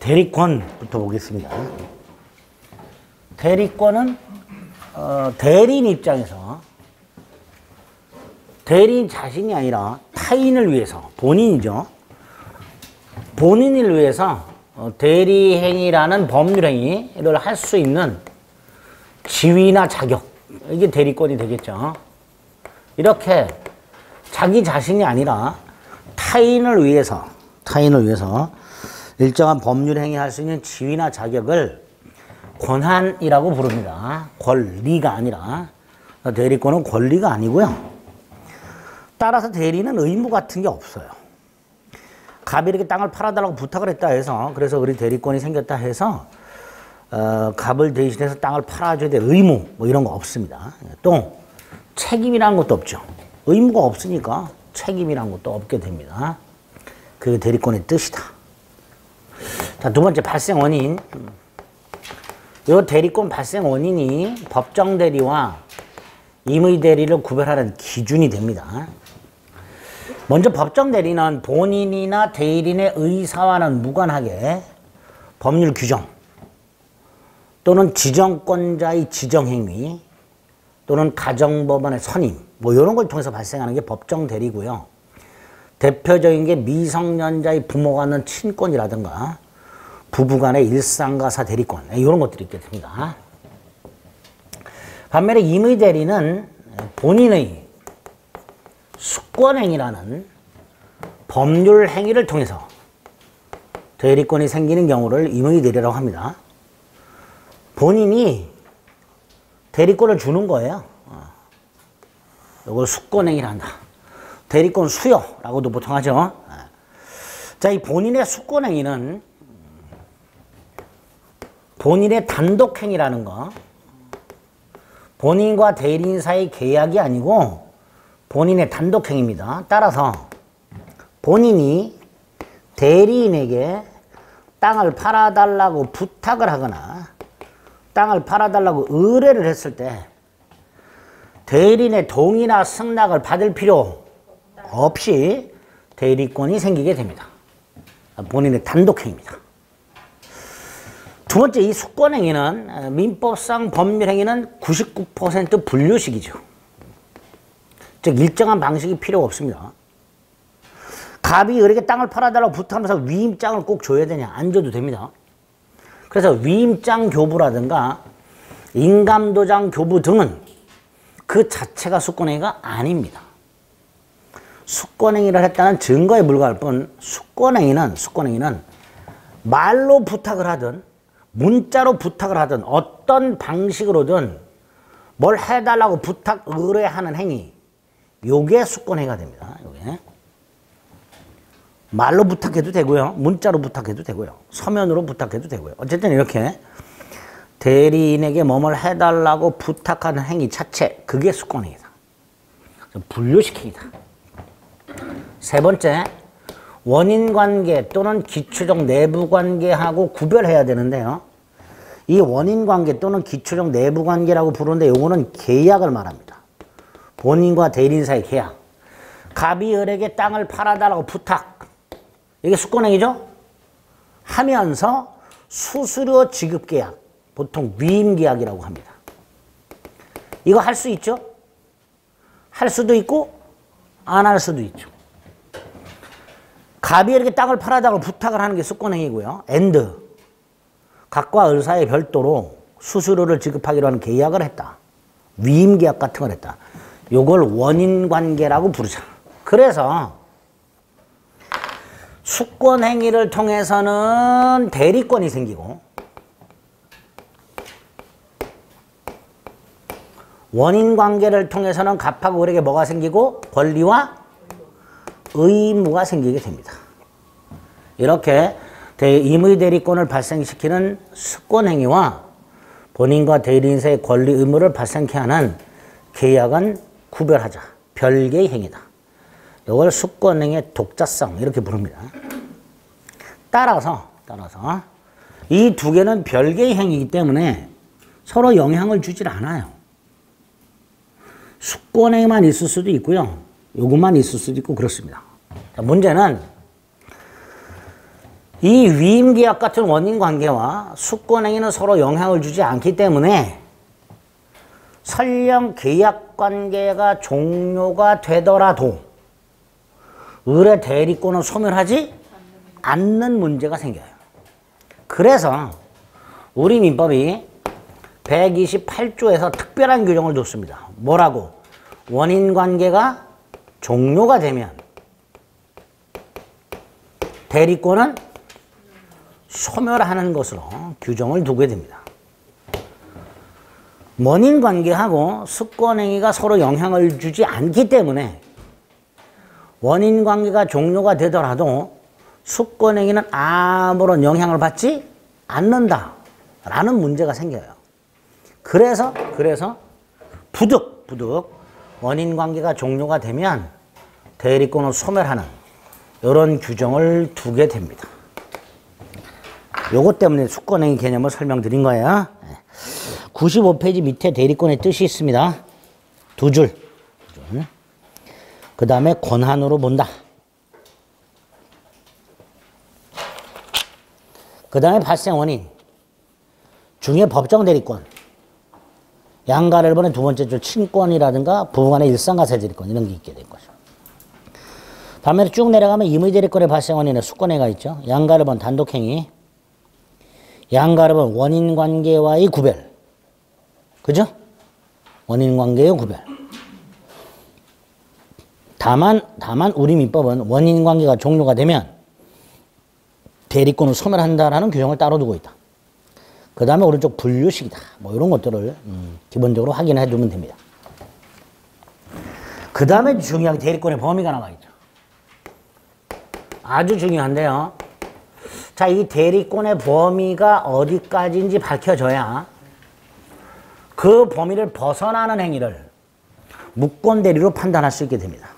대리권부터 보겠습니다. 대리권은 대리인 입장에서 대리인 자신이 아니라 타인을 위해서, 본인이죠. 본인을 위해서 대리행위라는 법률행위를 할 수 있는 지위나 자격, 이게 대리권이 되겠죠. 이렇게 자기 자신이 아니라 타인을 위해서 일정한 법률행위 할 수 있는 지위나 자격을 권한이라고 부릅니다. 권리가 아니라. 대리권은 권리가 아니고요. 따라서 대리는 의무 같은 게 없어요. 갑이 이렇게 땅을 팔아달라고 부탁을 했다 해서, 그래서 우리 대리권이 생겼다 해서 갑을 대신해서 땅을 팔아줘야 될 의무 뭐 이런 거 없습니다. 또 책임이라는 것도 없죠. 의무가 없으니까 책임이라는 것도 없게 됩니다. 그게 대리권의 뜻이다. 자, 두 번째 발생 원인. 이 대리권 발생 원인이 법정 대리와 임의 대리를 구별하는 기준이 됩니다. 먼저 법정 대리는 본인이나 대리인의 의사와는 무관하게 법률 규정 또는 지정권자의 지정행위 또는 가정법원의 선임 뭐 이런 걸 통해서 발생하는 게 법정 대리고요. 대표적인 게 미성년자의 부모가 갖는 친권이라든가 부부간의 일상가사 대리권 이런 것들이 있게 됩니다. 반면에 임의 대리는 본인의 수권행위라는 법률 행위를 통해서 대리권이 생기는 경우를 임의 대리라고 합니다. 본인이 대리권을 주는 거예요. 이걸 수권행위를 한다. 대리권 수여라고도 보통 하죠. 자, 이 본인의 수권행위는 본인의 단독행위라는 거, 본인과 대리인 사이 계약이 아니고 본인의 단독행위입니다. 따라서 본인이 대리인에게 땅을 팔아달라고 부탁을 하거나 땅을 팔아달라고 의뢰를 했을 때 대리인의 동의나 승낙을 받을 필요 없이 대리권이 생기게 됩니다. 본인의 단독행위입니다. 두 번째, 이 수권행위는 민법상 법률행위는 99% 분류식이죠. 즉 일정한 방식이 필요 없습니다. 갑이 을에게 땅을 팔아달라고 부탁하면서 위임장을 꼭 줘야 되냐? 안 줘도 됩니다. 그래서 위임장 교부라든가 인감도장 교부 등은 그 자체가 수권행위가 아닙니다. 수권행위를 했다는 증거에 불과할 뿐 수권행위는 말로 부탁을 하든 문자로 부탁을 하든 어떤 방식으로든 뭘 해달라고 부탁 의뢰하는 행위, 요게 수권행위가 됩니다. 요게. 말로 부탁해도 되고요. 문자로 부탁해도 되고요. 서면으로 부탁해도 되고요. 어쨌든 이렇게 대리인에게 뭐뭘 해달라고 부탁하는 행위 자체, 그게 수권행위다. 분류시키기다. 세 번째, 원인관계 또는 기초적 내부관계하고 구별해야 되는데요. 이 원인관계 또는 기초적 내부관계라고 부르는데 요거는 계약을 말합니다. 본인과 대리인 사이 계약. 갑이 을에게 땅을 팔아달라고 부탁. 이게 수권행위죠? 하면서 수수료 지급계약. 보통 위임계약이라고 합니다. 이거 할 수 있죠? 할 수도 있고 안 할 수도 있죠. 갑이 이렇게 땅을 팔아달라고 부탁을 하는 게 수권행위고요. 엔드. 갑과 을 사이에 별도로 수수료를 지급하기로 하는 계약을 했다. 위임계약 같은 걸 했다. 요걸 원인관계라고 부르죠. 그래서 수권행위를 통해서는 대리권이 생기고 원인관계를 통해서는 갑하고 을에게 뭐가 생기고 권리와 의무가 생기게 됩니다. 이렇게 임의 대리권을 발생시키는 수권행위와 본인과 대리인 사이의 권리 의무를 발생케 하는 계약은 구별하자. 별개의 행위다. 이걸 수권행위의 독자성 이렇게 부릅니다. 따라서 이 두 개는 별개의 행위이기 때문에 서로 영향을 주질 않아요. 수권행위만 있을 수도 있고요. 요것만 있을 수도 있고 그렇습니다. 자, 문제는 이 위임계약 같은 원인관계와 수권행위는 서로 영향을 주지 않기 때문에 설령 계약관계가 종료가 되더라도 의뢰 대리권은 소멸하지 않는 문제가 생겨요. 그래서 우리 민법이 128조에서 특별한 규정을 뒀습니다. 뭐라고? 원인관계가 종료가 되면 대리권은 소멸하는 것으로 규정을 두게 됩니다. 원인관계하고 수권행위가 서로 영향을 주지 않기 때문에 원인관계가 종료가 되더라도 수권행위는 아무런 영향을 받지 않는다라는 문제가 생겨요. 그래서 부득 원인관계가 종료가 되면 대리권을 소멸하는 이런 규정을 두게 됩니다. 요것 때문에 수권행위 개념을 설명드린 거예요. 95페이지 밑에 대리권의 뜻이 있습니다. 두 줄. 그 다음에 권한으로 본다. 그 다음에 발생 원인 중에 법정 대리권. 양가를 번의 두 번째 줄 친권이라든가 부부간의 일상가세 대리권 이런 게 있게 될 거죠. 반면에 쭉 내려가면 임의 대리권의 발생 원인에 수권행위가 있죠. 양가를 번 단독행위. 양가를 번 원인관계와의 구별. 그죠? 원인관계의 구별. 다만 우리 민법은 원인관계가 종료가 되면 대리권을 소멸한다라는 규정을 따로 두고 있다. 그 다음에 오른쪽 분류식이다. 뭐 이런 것들을 기본적으로 확인해 두면 됩니다. 그 다음에 중요한 대리권의 범위가 나와 있죠. 아주 중요한데요. 자, 이 대리권의 범위가 어디까지인지 밝혀져야 그 범위를 벗어나는 행위를 무권대리로 판단할 수 있게 됩니다.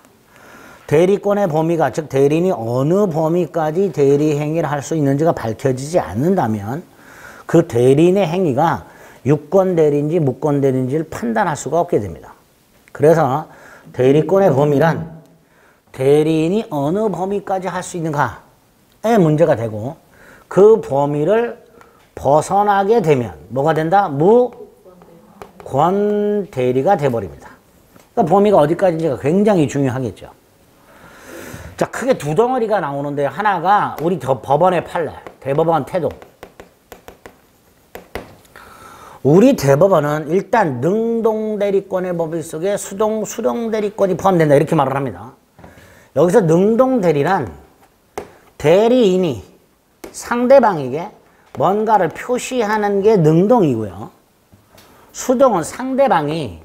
대리권의 범위가, 즉 대리인이 어느 범위까지 대리 행위를 할 수 있는지가 밝혀지지 않는다면 그 대리인의 행위가 유권대리인지 무권대리인지를 판단할 수가 없게 됩니다. 그래서 대리권의 범위란 대리인이 어느 범위까지 할 수 있는가의 문제가 되고 그 범위를 벗어나게 되면 뭐가 된다? 무권대리가 돼버립니다. 그러니까 범위가 어디까지인지가 굉장히 중요하겠죠. 자, 크게 두 덩어리가 나오는데 하나가 우리 법원의 판례, 대법원 태도. 우리 대법원은 일단 능동대리권의 법일 속에 수동대리권이 포함된다 이렇게 말을 합니다. 여기서 능동대리란 대리인이 상대방에게 뭔가를 표시하는 게 능동이고요. 수동은 상대방이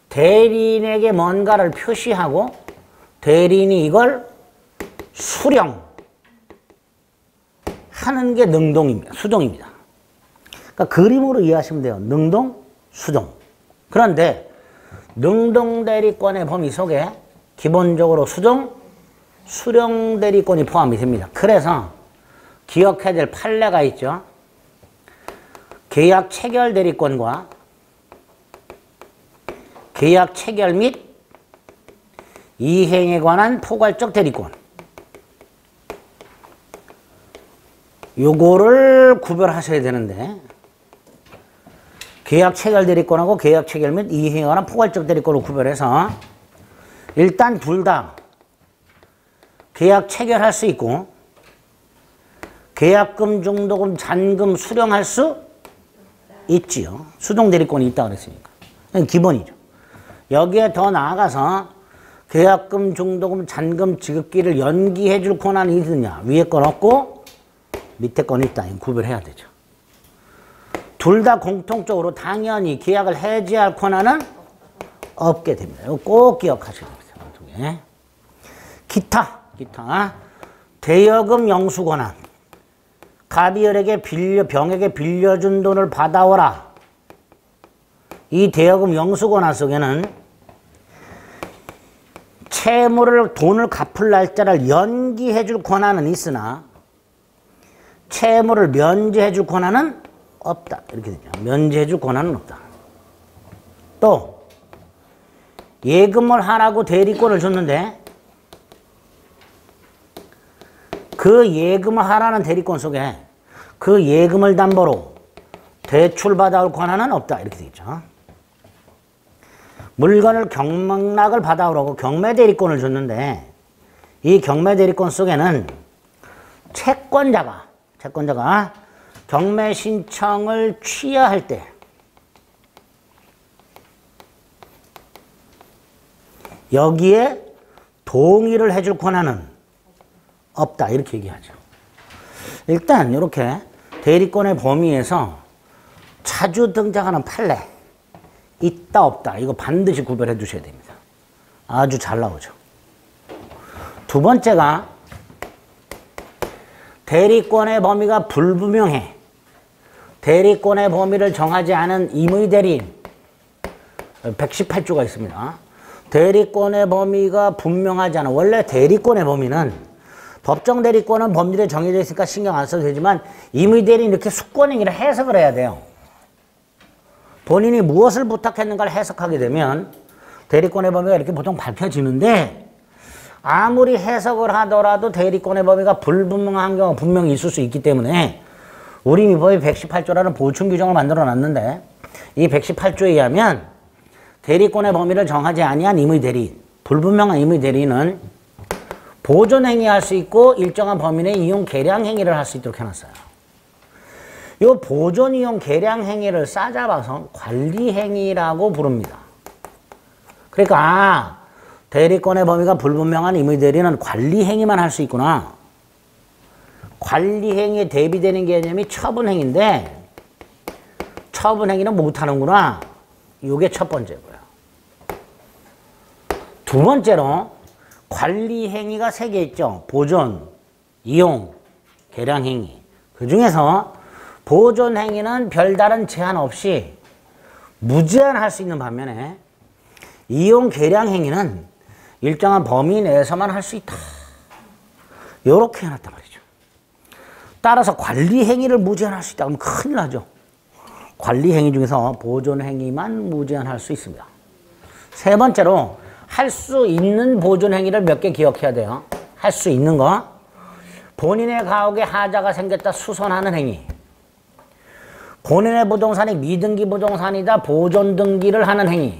대리인에게 뭔가를 표시하고 대리인이 이걸 수령하는 게 능동입니다. 수동입니다. 그러니까 그림으로 이해하시면 돼요. 능동, 수동. 그런데 능동대리권의 범위 속에 기본적으로 수동, 수령대리권이 포함이 됩니다. 그래서 기억해야 될 판례가 있죠. 계약 체결 대리권과 계약 체결 및 이행에 관한 포괄적 대리권. 요거를 구별하셔야 되는데 계약 체결 대리권하고 계약 체결 및 이행에 관한 포괄적 대리권을 구별해서 일단 둘 다 계약 체결할 수 있고 계약금, 중도금, 잔금 수령할 수 있지요. 수동대리권이 있다고 그랬으니까. 기본이죠. 여기에 더 나아가서 계약금, 중도금, 잔금 지급기를 연기해 줄 권한이 있느냐. 위에 건 없고 밑에 건 있다. 구별해야 되죠. 둘 다 공통적으로 당연히 계약을 해지할 권한은 없게 됩니다. 이거 꼭 기억하셔야 됩니다. 기타. 대여금 영수 권한. 갑이열에게 병에게 빌려준 돈을 받아오라. 이 대여금 영수 권한 속에는 채무를 돈을 갚을 날짜를 연기해 줄 권한은 있으나 채무를 면제해 줄 권한은 없다. 이렇게 되죠. 면제해 줄 권한은 없다. 또 예금을 하라고 대리권을 줬는데 그 예금을 하라는 대리권 속에 그 예금을 담보로 대출받아올 권한은 없다. 이렇게 되어 있죠. 물건을 경락을 받아오라고 경매대리권을 줬는데 이 경매대리권 속에는 채권자가 경매 신청을 취하할 때 여기에 동의를 해줄 권한은 없다. 이렇게 얘기하죠. 일단 이렇게 대리권의 범위에서 자주 등장하는 판례 있다 없다 이거 반드시 구별해 두셔야 됩니다. 아주 잘 나오죠. 두 번째가 대리권의 범위가 불분명해. 대리권의 범위를 정하지 않은 임의대리인 118조가 있습니다. 대리권의 범위가 분명하지 않아. 원래 대리권의 범위는 법정 대리권은 법률에 정해져 있으니까 신경 안 써도 되지만 임의대리인 이렇게 수권행위를 해석을 해야 돼요. 본인이 무엇을 부탁했는가를 해석하게 되면 대리권의 범위가 이렇게 보통 밝혀지는데 아무리 해석을 하더라도 대리권의 범위가 불분명한 경우가 분명히 있을 수 있기 때문에 우리 민법이 118조라는 보충 규정을 만들어 놨는데 이 118조에 의하면 대리권의 범위를 정하지 아니한 임의대리인, 불분명한 임의대리인은 보존행위할 수 있고 일정한 범위 내 이용 계량 행위를 할 수 있도록 해놨어요. 이 보존 이용 계량 행위를 싸잡아서 관리 행위라고 부릅니다. 그러니까 대리권의 범위가 불분명한 임의대리는 관리 행위만 할 수 있구나. 관리 행위에 대비되는 개념이 처분 행위인데 처분 행위는 못 하는구나. 이게 첫 번째고요. 두 번째로 관리 행위가 3개 있죠. 보존, 이용, 계량 행위. 그 중에서 보존 행위는 별다른 제한 없이 무제한 할 수 있는 반면에 이용 계량 행위는 일정한 범위 내에서만 할 수 있다. 이렇게 해놨단 말이죠. 따라서 관리 행위를 무제한 할 수 있다. 그러면 큰일 나죠. 관리 행위 중에서 보존 행위만 무제한 할 수 있습니다. 세 번째로 할 수 있는 보존 행위를 몇 개 기억해야 돼요. 할 수 있는 거. 본인의 가옥에 하자가 생겼다 수선하는 행위. 본인의 부동산이 미등기 부동산이다 보존 등기를 하는 행위.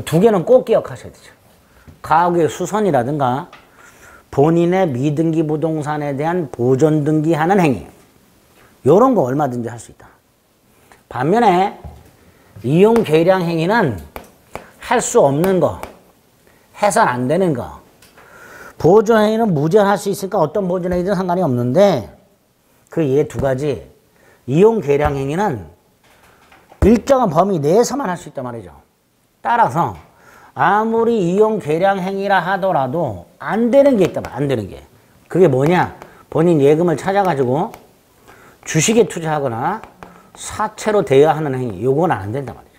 두 개는 꼭 기억하셔야 되죠. 가옥의 수선이라든가 본인의 미등기 부동산에 대한 보존 등기하는 행위. 이런 거 얼마든지 할 수 있다. 반면에 이용 계량 행위는 할 수 없는 거, 해선 안 되는 거. 보존 행위는 무제한 할 수 있으니까 어떤 보존 행위든 상관이 없는데 그 예 두 가지 이용 계량 행위는 일정한 범위 내에서만 할 수 있단 말이죠. 따라서 아무리 이용 계량 행위라 하더라도 안 되는 게 있단 말이야. 안 되는 게. 그게 뭐냐? 본인 예금을 찾아가지고 주식에 투자하거나 사채로 대여하는 행위. 요거는 안 된단 말이죠.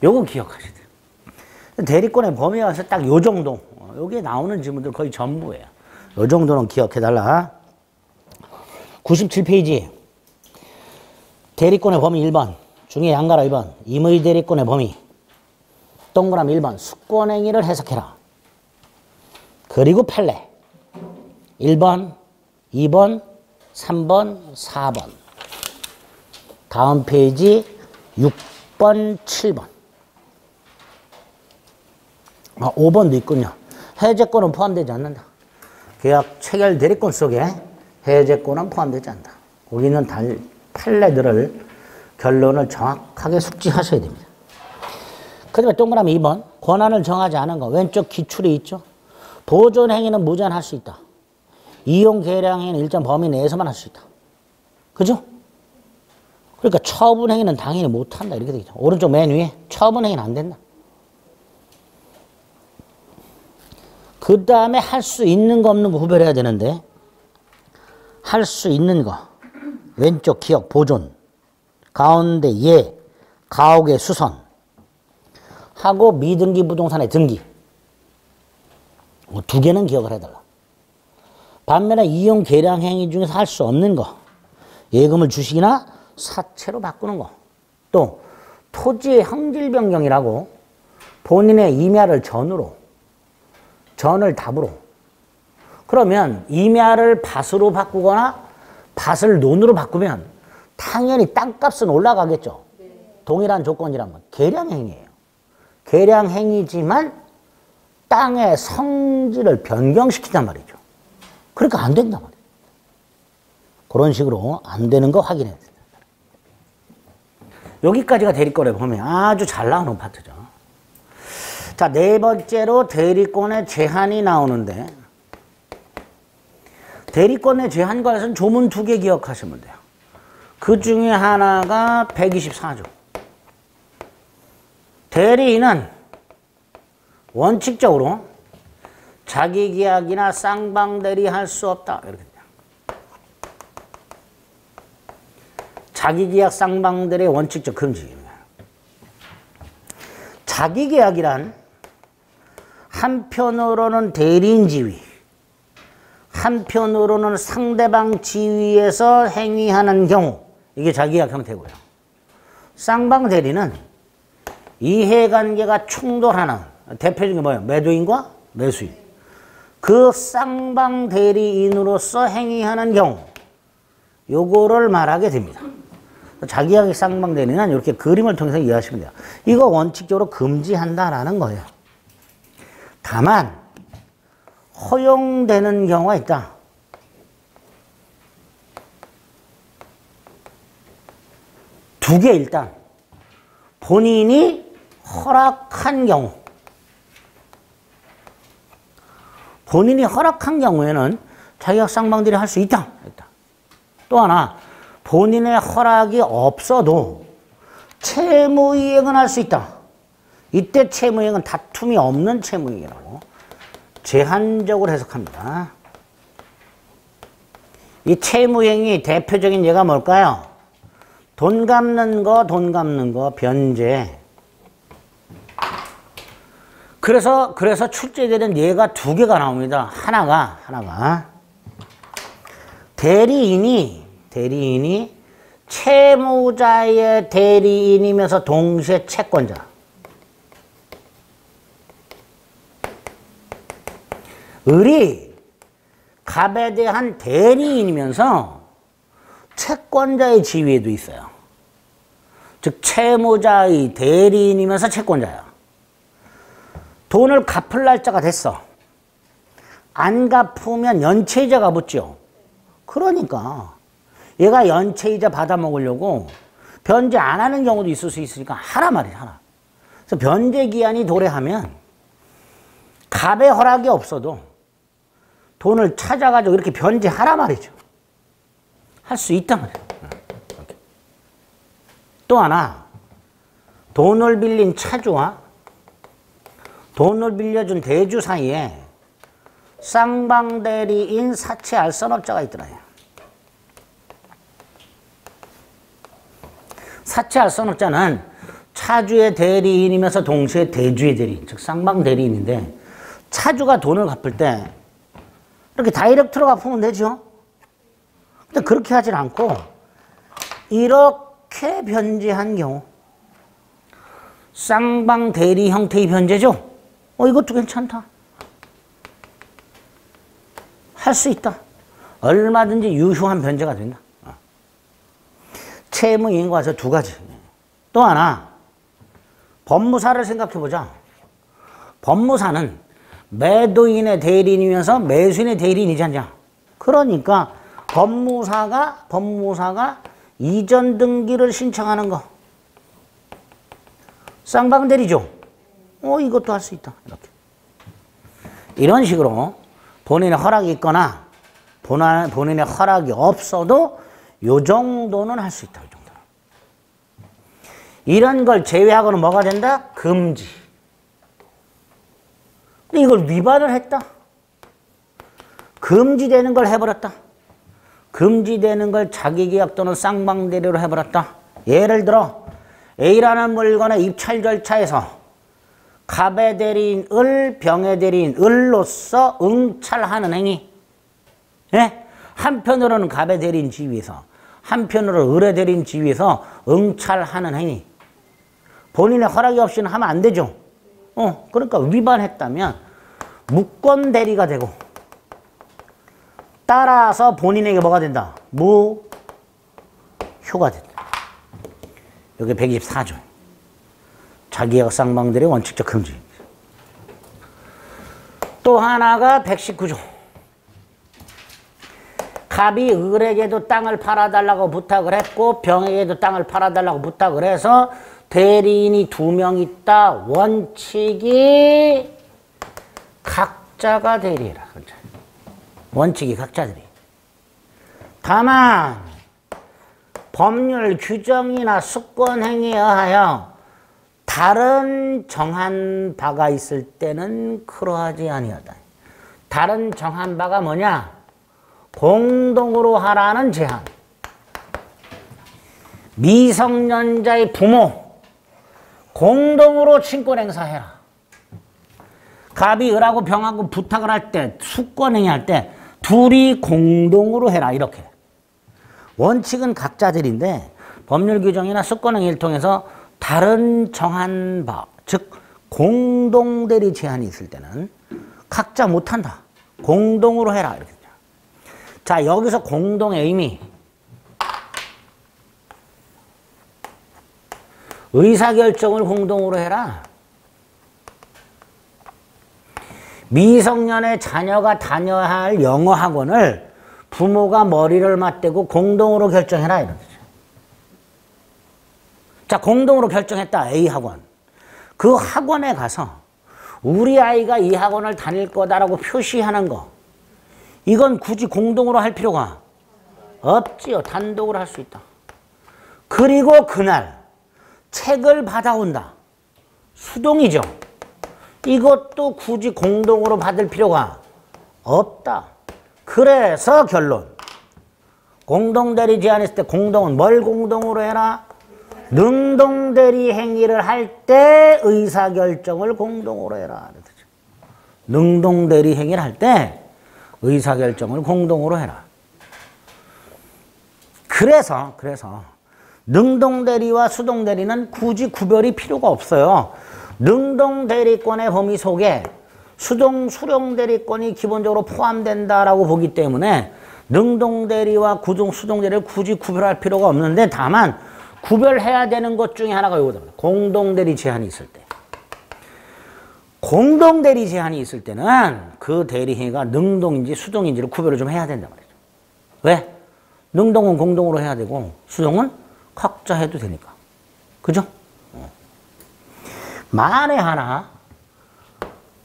요거 기억하셔야 돼요. 대리권의 범위에 와서 딱 요 정도. 여기에 나오는 지문들 거의 전부예요. 요 정도는 기억해달라. 97페이지. 대리권의 범위 1번. 중에 양가로 2번. 임의 대리권의 범위. 동그라미 1번. 수권행위를 해석해라. 그리고 판례. 1번, 2번, 3번, 4번. 다음 페이지 6번, 7번. 5번도 있군요. 해제권은 포함되지 않는다. 계약 체결 대리권 속에 해제권은 포함되지 않는다. 거기 있는 판례들을 결론을 정확하게 숙지하셔야 됩니다. 그 다음에 동그라미 2번. 권한을 정하지 않은 거. 왼쪽 기출이 있죠. 보존 행위는 무제한 할 수 있다. 이용 계량 행위는 일정 범위 내에서만 할 수 있다. 그죠? 그러니까 처분 행위는 당연히 못한다. 이렇게 되겠죠. 오른쪽 맨 위에 처분 행위는 안 된다. 그 다음에 할 수 있는 거 없는 거 구별해야 되는데 할 수 있는 거 왼쪽 기억 보존 가운데 예 가옥의 수선 하고 미등기 부동산의 등기 두 개는 기억을 해달라. 반면에 이용 계량 행위 중에서 할 수 없는 거 예금을 주식이나 사채로 바꾸는 거 또 토지의 형질 변경이라고 본인의 임야를 전을 답으로 그러면 임야를 밭으로 바꾸거나 밭을 논으로 바꾸면 당연히 땅값은 올라가겠죠. 동일한 조건이라면 계량행위예요. 계량행위지만 땅의 성질을 변경시킨단 말이죠. 그러니까 안 된단 말이에요. 그런 식으로 안 되는 거 확인해야 된다. 여기까지가 대리권에 보면 아주 잘 나오는 파트죠. 자, 네 번째로 대리권의 제한이 나오는데, 대리권의 제한과 해서는 조문 2개 기억하시면 돼요. 그 중에 하나가 124조. 대리인은 원칙적으로 자기 계약이나 쌍방대리 할 수 없다. 이렇게 돼요. 자기 계약 쌍방대리의 원칙적 금지입니다. 자기 계약이란 한편으로는 대리인 지위, 한편으로는 상대방 지위에서 행위하는 경우, 이게 자기계약 형태고요. 쌍방대리는 이해관계가 충돌하는, 대표적인 게 뭐예요? 매도인과 매수인. 그 쌍방대리인으로서 행위하는 경우, 요거를 말하게 됩니다. 자기계약 쌍방대리는 이렇게 그림을 통해서 이해하시면 돼요. 이거 원칙적으로 금지한다라는 거예요. 다만 허용되는 경우가 있다. 두 개 일단. 본인이 허락한 경우. 본인이 허락한 경우에는 자기계약 쌍방대리 할 수 있다. 또 하나, 본인의 허락이 없어도 채무이행은 할 수 있다. 이때 채무이행은 다툼이 없는 채무이행이라고 제한적으로 해석합니다. 이 채무이행이 대표적인 예가 뭘까요? 돈 갚는 거, 변제. 그래서 출제되는 예가 2개가 나옵니다. 하나가 대리인이 채무자의 대리인이면서 동시에 채권자. 을이 갑에 대한 대리인이면서 채권자의 지위에도 있어요. 즉 채무자의 대리인이면서 채권자야. 돈을 갚을 날짜가 됐어. 안 갚으면 연체이자가 붙죠. 그러니까 얘가 연체이자 받아 먹으려고 변제 안 하는 경우도 있을 수 있으니까 하라 말이야, 하라. 그래서 변제 기한이 도래하면 갑의 허락이 없어도 돈을 찾아가지고 이렇게 변제하라 말이죠. 할 수 있단 말이에요. 또 하나, 돈을 빌린 차주와 돈을 빌려준 대주 사이에 쌍방대리인 사채 알선업자가 있더라요. 사채 알선업자는 차주의 대리인이면서 동시에 대주의 대리인, 즉 쌍방대리인인데, 차주가 돈을 갚을 때 이렇게 다이렉트로 갚으면 되죠. 근데 그렇게 하진 않고 이렇게 변제한 경우, 쌍방대리 형태의 변제죠. 이것도 괜찮다. 할 수 있다. 얼마든지 유효한 변제가 된다. 채무이행과 해서 2가지. 또 하나, 법무사를 생각해보자. 법무사는 매도인의 대리인이면서 매수인의 대리인이지 않냐. 그러니까 법무사가 이전 등기를 신청하는 거. 쌍방대리죠. 이것도 할 수 있다. 이렇게. 이런 식으로 본인의 허락이 있거나 본인의 허락이 없어도 요 정도는 할 수 있다. 이 정도는. 이런 걸 제외하고는 뭐가 된다? 금지. 근데 이걸 위반을 했다. 금지되는 걸 해버렸다. 금지되는 걸 자기계약 또는 쌍방대리로 해버렸다. 예를 들어 A라는 물건의 입찰 절차에서 갑의 대리인 을, 병의 대리인 을로서 응찰하는 행위. 예? 한편으로는 갑의 대리인 지위에서, 한편으로는 을의 대리인 지위에서 응찰하는 행위. 본인의 허락이 없이는 하면 안 되죠. 그러니까 위반했다면 무권 대리가 되고 따라서 본인에게 뭐가 된다? 무효가 된다. 여기 124조. 자기계약 쌍방들의 원칙적 금지입니다. 또 하나가 119조. 갑이 을에게도 땅을 팔아달라고 부탁을 했고 병에게도 땅을 팔아달라고 부탁을 해서 대리인이 2명 있다. 원칙이 각자가 대리해라. 원칙이 각자들이. 다만 법률 규정이나 수권행위에 의하여 다른 정한 바가 있을 때는 그러하지 아니하다. 다른 정한 바가 뭐냐? 공동으로 하라는 제한. 미성년자의 부모 공동으로 친권 행사해라. 갑이 을하고 병하고 부탁을 할 때, 수권행위 할 때 둘이 공동으로 해라. 이렇게. 원칙은 각자들인데 법률 규정이나 수권행위를 통해서 다른 정한 바, 즉 공동대리 제한이 있을 때는 각자 못한다. 공동으로 해라. 이렇게. 자, 여기서 공동의 의미. 의사결정을 공동으로 해라. 미성년의 자녀가 다녀야 할 영어 학원을 부모가 머리를 맞대고 공동으로 결정해라. 이런 거죠. 자, 공동으로 결정했다. A 학원. 그 학원에 가서 우리 아이가 이 학원을 다닐 거다라고 표시하는 거. 이건 굳이 공동으로 할 필요가 없지요. 단독으로 할 수 있다. 그리고 그날 책을 받아온다. 수동이죠. 이것도 굳이 공동으로 받을 필요가 없다. 그래서 결론. 공동대리 제한했을 때 공동은 뭘 공동으로 해라? 능동대리 행위를 할 때 의사결정을 공동으로 해라. 능동대리 행위를 할 때 의사결정을 공동으로 해라. 그래서 능동대리와 수동대리는 굳이 구별이 필요가 없어요. 능동대리권의 범위 속에 수령대리권이 기본적으로 포함된다라고 보기 때문에 능동대리와 수동대리를 굳이 구별할 필요가 없는데 다만 구별해야 되는 것 중에 하나가 이거다. 공동대리 제한이 있을 때. 공동대리 제한이 있을 때는 그 대리행위가 능동인지 수동인지를 구별을 좀 해야 된단 말이죠. 왜? 능동은 공동으로 해야 되고 수동은 각자 해도 되니까. 그죠? 만에 하나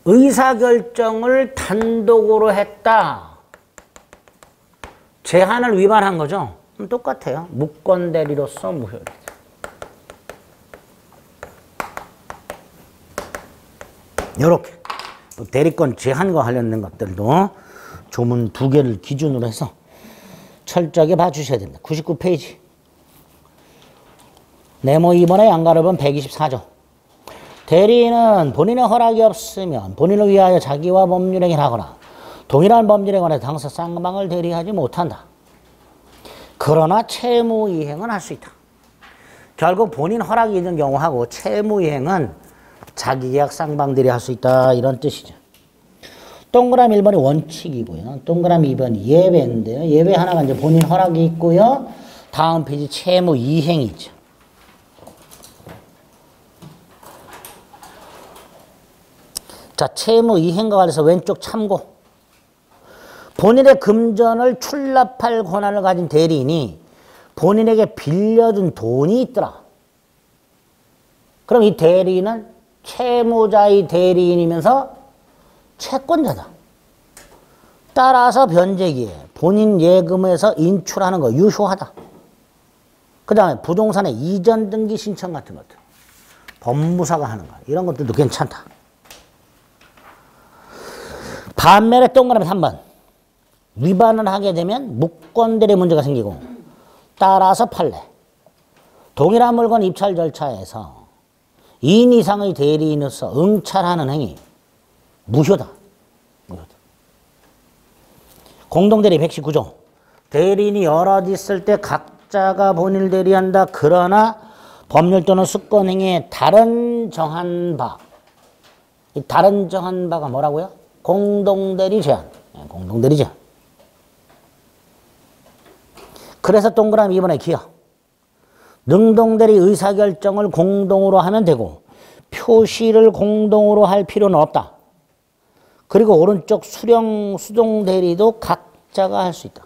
의사결정을 단독으로 했다. 제한을 위반한 거죠. 똑같아요. 무권대리로서 무효. 이렇게 대리권 제한과 관련된 것들도 조문 2개를 기준으로 해서 철저하게 봐주셔야 됩니다. 99페이지. 네모 2번의 양가를 124조. 대리인은 본인의 허락이 없으면 본인을 위하여 자기와 법률행위를 하거나 동일한 법률에 관해 당사 쌍방을 대리하지 못한다. 그러나 채무이행은 할 수 있다. 결국 본인 허락이 있는 경우하고 채무이행은 자기계약 쌍방들이 할 수 있다. 이런 뜻이죠. 동그라미 1번이 원칙이고요. 동그라미 2번이 예외인데요. 예외 하나가 이제 본인 허락이 있고요. 다음 페이지 채무이행이 있죠. 자, 채무이행과 관련해서 왼쪽 참고. 본인의 금전을 출납할 권한을 가진 대리인이 본인에게 빌려준 돈이 있더라. 그럼 이 대리인은 채무자의 대리인이면서 채권자다. 따라서 변제기에 본인 예금에서 인출하는 거 유효하다. 그 다음에 부동산의 이전 등기 신청 같은 것들. 법무사가 하는 거. 이런 것들도 괜찮다. 반면에 동그라미 3번. 위반을 하게 되면 무권대리 문제가 생기고 따라서 판례. 동일한 물건 입찰 절차에서 2인 이상의 대리인으로서 응찰하는 행위 무효다. 공동대리 119조. 대리인이 여럿 있을 때 각자가 본인을 대리한다. 그러나 법률 또는 수권행위에 다른 정한 바. 이 다른 정한 바가 뭐라고요? 공동대리 제한. 공동대리 제한. 그래서 동그라미 2번에 기어. 능동대리 의사결정을 공동으로 하면 되고 표시를 공동으로 할 필요는 없다. 그리고 오른쪽 수령, 수동대리도 각자가 할 수 있다.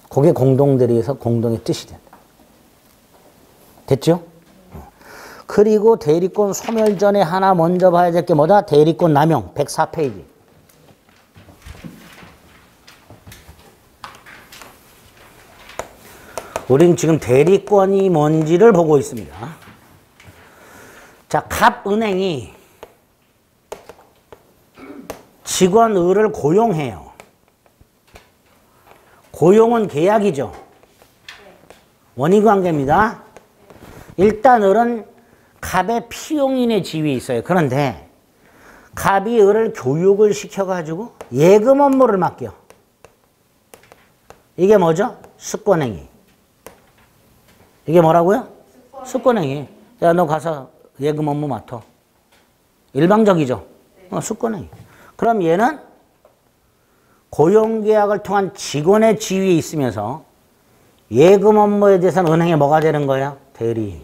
그게 공동대리에서 공동의 뜻이 된다. 됐죠? 그리고 대리권 소멸 전에 하나 먼저 봐야 될 게 뭐다? 대리권 남용 104페이지. 우린 지금 대리권이 뭔지를 보고 있습니다. 자, 갑은행이 직원 을을 고용해요. 고용은 계약이죠. 원인관계입니다. 일단 을은 갑의 피용인의 지위에 있어요. 그런데 갑이 을을 교육을 시켜가지고 예금 업무를 맡겨. 이게 뭐죠? 습권행위. 이게 뭐라고요? 습권행위. 야, 너 가서 예금 업무 맡아. 일방적이죠? 습권행위. 그럼 얘는 고용계약을 통한 직원의 지위에 있으면서 예금 업무에 대해서는 은행에 뭐가 되는 거야? 대리인.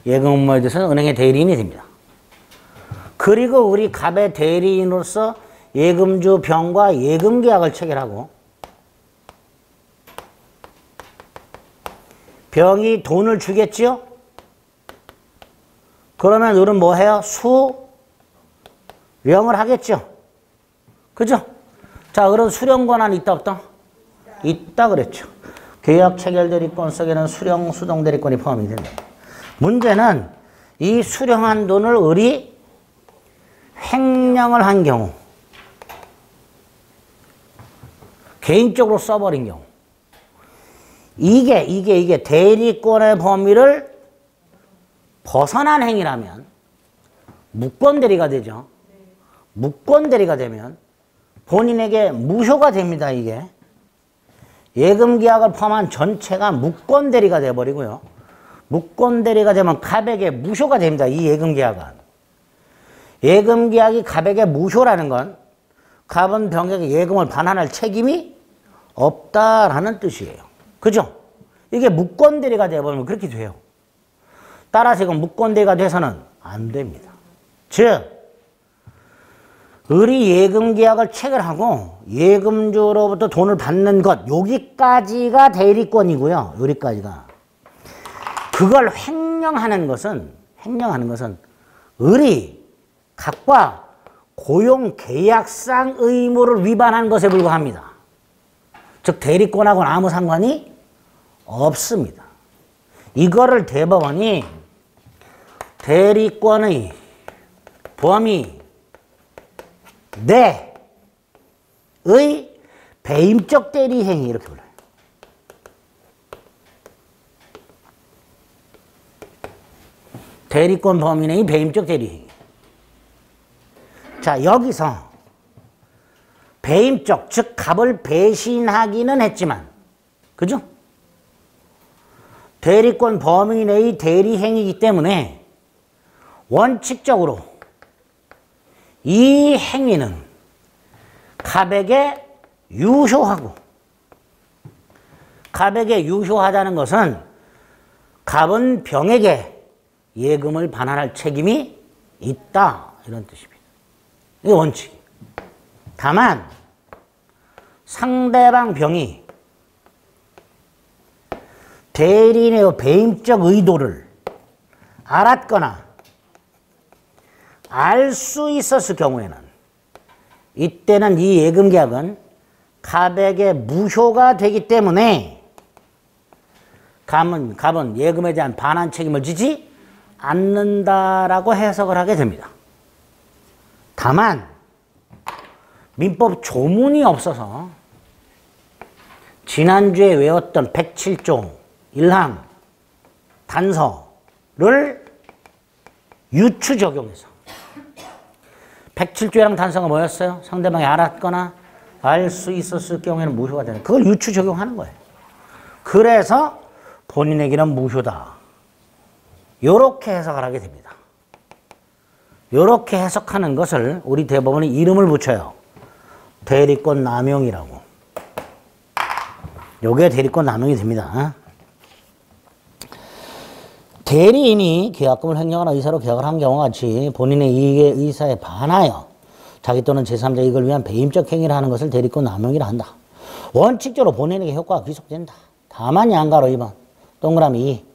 예금 업무에 대해서는 은행의 대리인이 됩니다. 그리고 우리 갑의 대리인으로서 예금주 병과 예금계약을 체결하고 병이 돈을 주겠지요? 그러면 을은 뭐 해요? 수령을 하겠죠? 그죠? 자, 을은 수령 권한이 있다 없다? 있다 그랬죠. 계약 체결 대리권 속에는 수령, 수동 대리권이 포함이 된다. 문제는 이 수령한 돈을 을이 횡령을 한 경우, 개인적으로 써버린 경우, 이게 대리권의 범위를 벗어난 행위라면 무권대리가 되죠. 무권대리가 되면 본인에게 무효가 됩니다. 이게 예금계약을 포함한 전체가 무권대리가 돼버리고요. 무권대리가 되면 갑에게 무효가 됩니다. 이 예금계약은. 예금계약이 갑에게 무효라는 건 갑은 병에게 예금을 반환할 책임이 없다라는 뜻이에요. 그죠? 이게 무권대리가 돼버리면 그렇게 돼요. 따라서 이건 무권대리가 돼서는 안 됩니다. 즉 을이 예금계약을 체결하고 예금주로부터 돈을 받는 것, 여기까지가 대리권이고요. 여기까지가. 그걸 횡령하는 것은 을이 갑과 고용계약상 의무를 위반한 것에 불과합니다. 즉 대리권하고는 아무 상관이 없습니다. 이거를 대법원이 대리권의 범위 내의 배임적 대리행위 이렇게 불러요. 대리권 범위 내의 배임적 대리행위. 자, 여기서 배임적, 즉 갑을 배신하기는 했지만, 그죠? 대리권 범위 내의 대리행위이기 때문에 원칙적으로 이 행위는 갑에게 유효하고, 갑에게 유효하다는 것은 갑은 병에게 예금을 반환할 책임이 있다 이런 뜻입니다. 이게 원칙이에요. 다만 상대방 병이 대리인의 배임적 의도를 알았거나 알 수 있었을 경우에는 이때는 이 예금계약은 갑에게 무효가 되기 때문에 갑은 예금에 대한 반환 책임을 지지 않는다라고 해석을 하게 됩니다. 다만 민법 조문이 없어서 지난주에 외웠던 107조 1항 단서를 유추 적용해서 107조 1항 단서가 뭐였어요? 상대방이 알았거나 알 수 있었을 경우에는 무효가 되는, 그걸 유추 적용하는 거예요. 그래서 본인에게는 무효다. 요렇게 해석을 하게 됩니다. 요렇게 해석하는 것을 우리 대법원이 이름을 붙여요. 대리권 남용이라고. 요게 대리권 남용이 됩니다. 대리인이 계약금을 횡령하는 의사로 계약을 한 경우와 같이 본인의 이익의 의사에 반하여 자기 또는 제3자 이익을 위한 배임적 행위를 하는 것을 대리권 남용이라 한다. 원칙적으로 본인에게 효과가 귀속된다. 다만 양가로 2번 동그라미 2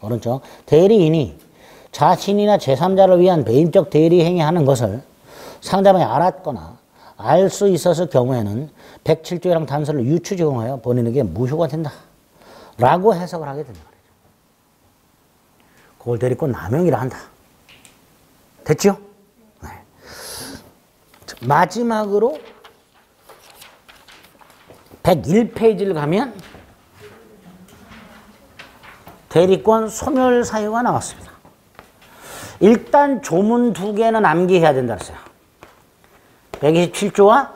오른쪽 대리인이 자신이나 제3자를 위한 배임적 대리 행위하는 것을 상대방이 알았거나 알 수 있었을 경우에는 107조의 단서를 유추 적용하여 본인에게 무효가 된다. 라고 해석을 하게 된다. 그걸 대리권 남용이라 한다. 됐죠? 네. 마지막으로 101페이지를 가면 대리권 소멸 사유가 나왔습니다. 일단 조문 2개는 암기해야 된다 그랬어요. 127조와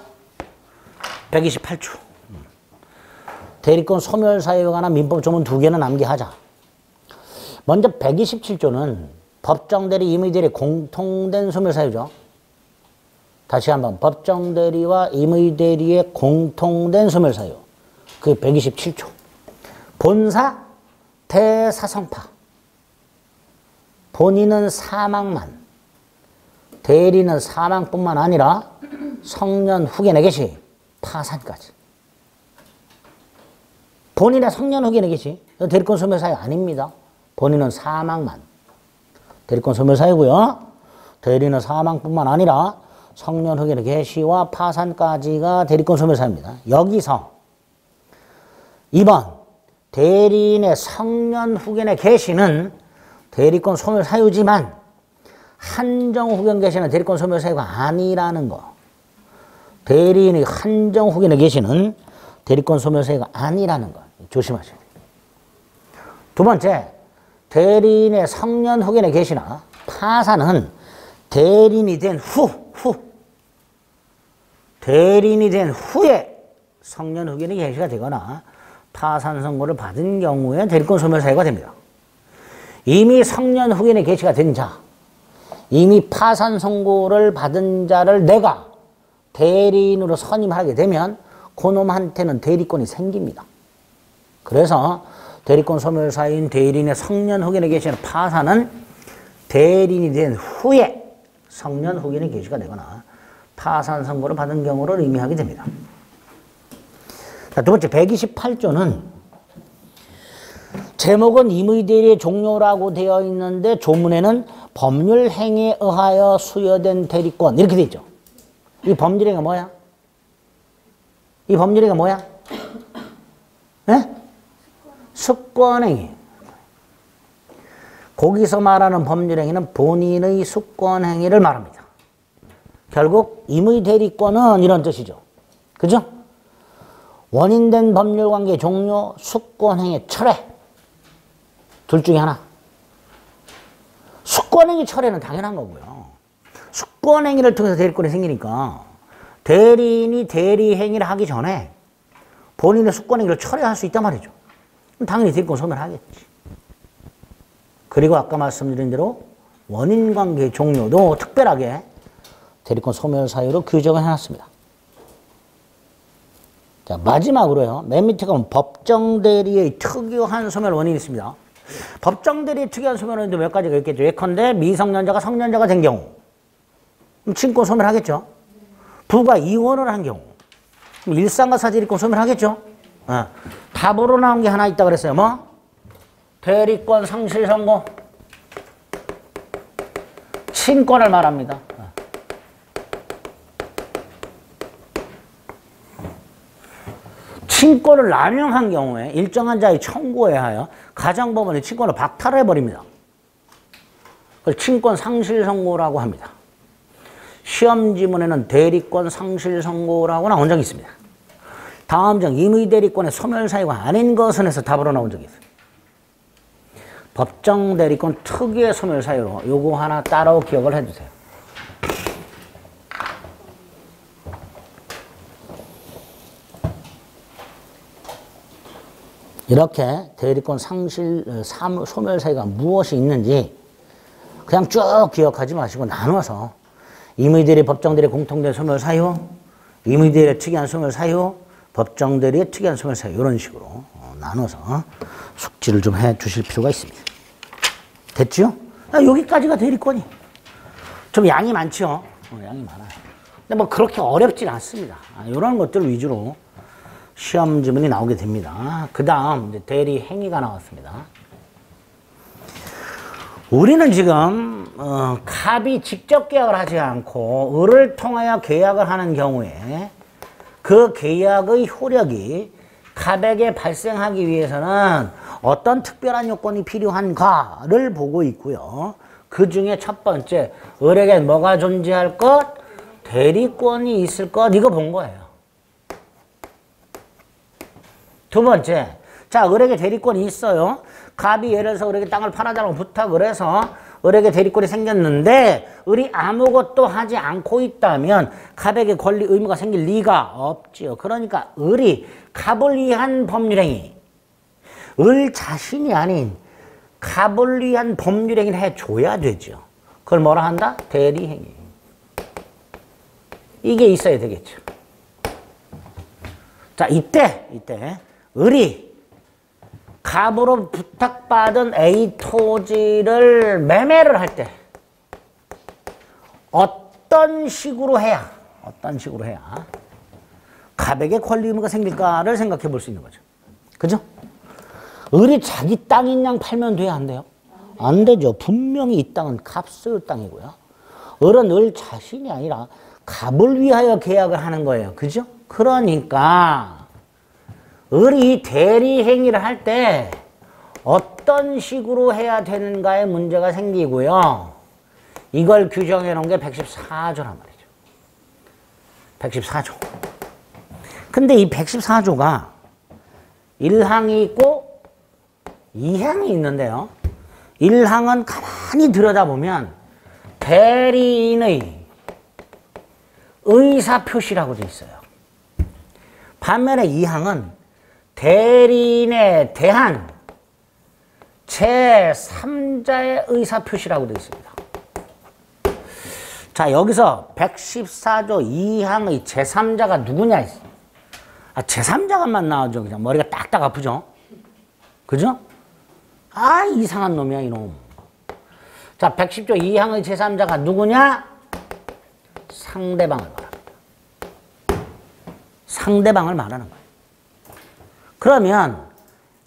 128조. 대리권 소멸 사유에 관한 민법 조문 2개는 암기하자. 먼저 127조는 법정대리, 임의대리 공통된 소멸사유죠. 다시 한번 법정대리와 임의대리의 공통된 소멸사유. 그게 127조. 본사, 대사성파. 본인은 사망만, 대리는 사망뿐만 아니라 성년 후견의 개시, 파산까지. 본인의 성년 후견의 개시, 대리권 소멸사유 아닙니다. 본인은 사망만. 대리권 소멸사유고요. 대리는 사망뿐만 아니라 성년 후견의 개시와 파산까지가 대리권 소멸사유입니다. 여기서 2번 대리인의 성년 후견의 개시는 대리권 소멸사유지만 한정 후견 개시는 대리권 소멸사유가 아니라는 거. 대리인의 한정 후견의 개시는 대리권 소멸사유가 아니라는 거. 조심하셔야 돼요. 두 번째, 대리인의 성년 후견의 개시나 파산은 대리인이 된 대리인이 된 후에 성년 후견의 개시가 되거나 파산 선고를 받은 경우에 대리권 소멸 사유가 됩니다. 이미 성년 후견의 개시가 된 자, 이미 파산 선고를 받은 자를 내가 대리인으로 선임하게 되면 그놈한테는 대리권이 생깁니다. 그래서 대리권 소멸 사유인 대리인의 성년 후견의 개시나 파산은 대리인이 된 후에 성년 후견의 개시가 되거나 파산 선고를 받은 경우를 의미하게 됩니다. 자, 두 번째 128조는 제목은 임의대리의 종료라고 되어 있는데 조문에는 법률 행위에 의하여 수여된 대리권 이렇게 되어 있죠. 이 법률 행위가 뭐야? 이 법률 행위가 뭐야? 네? 숙권행위. 거기서 말하는 법률행위는 본인의 숙권행위를 말합니다. 결국 임의대리권은 이런 뜻이죠. 그죠? 원인된 법률관계 종료, 숙권행위 철회. 둘 중에 하나. 숙권행위 철회는 당연한 거고요. 숙권행위를 통해서 대리권이 생기니까 대리인이 대리행위를 하기 전에 본인의 숙권행위를 철회할 수 있단 말이죠. 그럼 당연히 대리권 소멸하겠지. 그리고 아까 말씀드린 대로 원인관계 종료도 특별하게 대리권 소멸 사유로 규정을 해놨습니다. 자, 마지막으로요. 맨 밑에 가면 법정대리의 특유한 소멸 원인이 있습니다. 법정대리의 특유한 소멸 원인도 몇 가지가 있겠죠. 예컨대 미성년자가 성년자가 된 경우. 그럼 친권 소멸하겠죠. 부가 이혼을 한 경우. 그럼 일상가사 대리권 소멸하겠죠. 답으로 나온 게 하나 있다 그랬어요. 뭐? 대리권 상실 선고. 친권을 말합니다. 친권을 남용한 경우에 일정한 자의 청구에 하여 가장법원이 친권을 박탈을 해버립니다. 그걸 친권 상실 선고라고 합니다. 시험 지문에는 대리권 상실 선고라고 나온 적이 있습니다. 다음 장 임의대리권의 소멸 사유가 아닌 것은 해서 답으로 나온 적이 있어요. 법정 대리권 특유의 소멸 사유로 요거 하나 따로 기억을 해주세요. 이렇게 대리권 상실 소멸 사유가 무엇이 있는지 그냥 쭉 기억하지 마시고 나눠서 임의대리 법정대리 공통된 소멸 사유, 임의대리 특이한 소멸 사유, 법정 대리의 특이한 소멸 사유 이런 식으로 나눠서 숙지를 좀 해 주실 필요가 있습니다. 됐죠? 여기까지가 대리권이. 좀 양이 많죠? 양이 많아요. 근데 뭐 그렇게 어렵진 않습니다. 이런 것들 위주로 시험 지문이 나오게 됩니다. 그 다음 이제 대리 행위가 나왔습니다. 우리는 지금 갑이 직접 계약을 하지 않고 을을 통하여 계약을 하는 경우에 그 계약의 효력이 갑에게 발생하기 위해서는 어떤 특별한 요건이 필요한가를 보고 있고요. 그 중에 첫 번째, 을에게 뭐가 존재할 것? 대리권이 있을 것? 이거 본 거예요. 두 번째, 자, 을에게 대리권이 있어요. 갑이 예를 들어서 을에게 땅을 팔아달라고 부탁을 해서 을에게 대리권이 생겼는데 을이 아무것도 하지 않고 있다면 갑에게 권리 의무가 생길 리가 없지요. 그러니까 을이 갑을 위한 법률행위, 을 자신이 아닌 갑을 위한 법률행위를 해줘야 되죠. 그걸 뭐라 한다? 대리행위. 이게 있어야 되겠죠. 자, 이때 을이 갑으로 부탁받은 A 토지를 매매를 할 때 어떤 식으로 해야 갑에게 권리 의무가 생길까를 생각해 볼 수 있는 거죠. 그죠? 을이 자기 땅인 양 팔면 돼야 안 돼요? 안 되죠. 분명히 이 땅은 갑소유 땅이고요. 을은 을 자신이 아니라 갑을 위하여 계약을 하는 거예요. 그죠? 그러니까 을이 대리 행위를 할 때 어떤 식으로 해야 되는가에 문제가 생기고요. 이걸 규정해 놓은 게 114조란 말이죠. 114조. 근데 이 114조가 1항이 있고 2항이 있는데요. 1항은 가만히 들여다보면 대리인의 의사표시라고 되어 있어요. 반면에 2항은 대리인에 대한 제3자의 의사표시라고 되어 있습니다. 자, 여기서 114조 2항의 제3자가 누구냐? 제3자가만 나오죠. 그냥 머리가 딱딱 아프죠? 그죠? 이상한 놈이야, 이놈. 자, 110조 2항의 제3자가 누구냐? 상대방을 말합니다. 상대방을 말하는 거예요. 그러면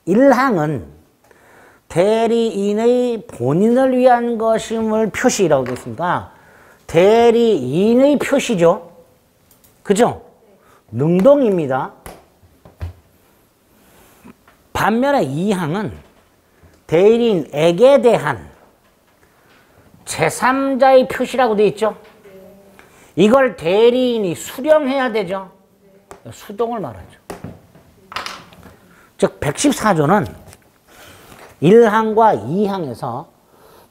1항은 대리인의 본인을 위한 것임을 표시라고 되어 있으니까 대리인의 표시죠. 그죠? 능동입니다. 반면에 2항은 대리인에게 대한 제3자의 표시라고 되어 있죠. 이걸 대리인이 수령해야 되죠. 수동을 말하죠. 즉 114조는 1항과 2항에서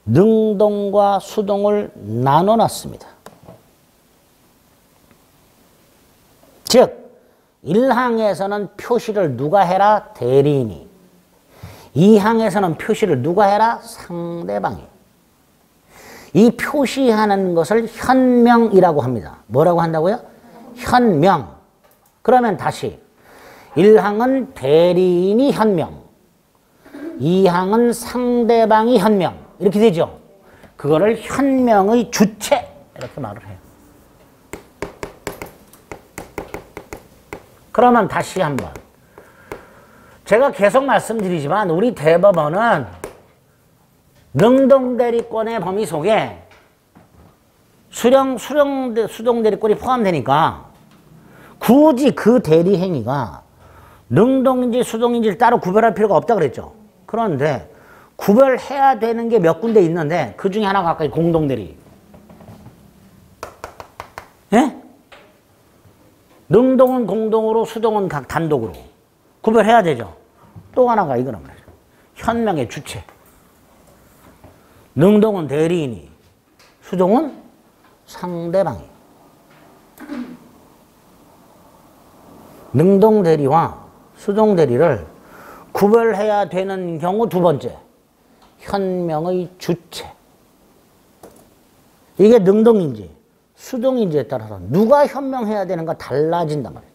능동과 수동을 나눠놨습니다. 즉 1항에서는 표시를 누가 해라? 대리인이. 2항에서는 표시를 누가 해라? 상대방이. 이 표시하는 것을 현명이라고 합니다. 뭐라고 한다고요? 현명. 그러면 다시 1항은 대리인이 현명, 2항은 상대방이 현명. 이렇게 되죠. 그거를 현명의 주체 이렇게 말을 해요. 그러면 다시 한번 제가 계속 말씀드리지만 우리 대법원은 능동대리권의 범위 속에 수동대리권이 포함되니까 굳이 그 대리행위가 능동인지 수동인지를 따로 구별할 필요가 없다 그랬죠. 그런데 구별해야 되는 게 몇 군데 있는데 그 중에 하나가 아까 공동대리. 예? 능동은 공동으로 수동은 각 단독으로 구별해야 되죠. 또 하나가 이거란 말이죠. 현명의 주체. 능동은 대리인이, 수동은 상대방이. 능동대리와 수동대리를 구별해야 되는 경우 두 번째, 현명의 주체. 이게 능동인지 수동인지에 따라서 누가 현명해야 되는가 달라진단 말이에요.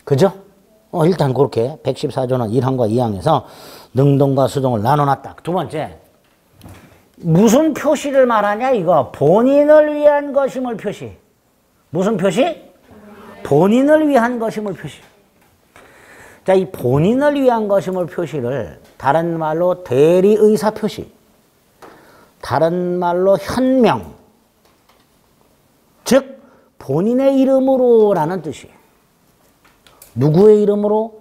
그죠? 일단 그렇게 114조는 1항과 2항에서 능동과 수동을 나눠놨다. 두 번째, 무슨 표시를 말하냐 이거. 본인을 위한 것임을 표시. 무슨 표시? 본인을 위한 것임을 표시. 자, 이 본인을 위한 것임을 표시를 다른 말로 대리의사 표시, 다른 말로 현명, 즉 본인의 이름으로 라는 뜻이에요. 누구의 이름으로?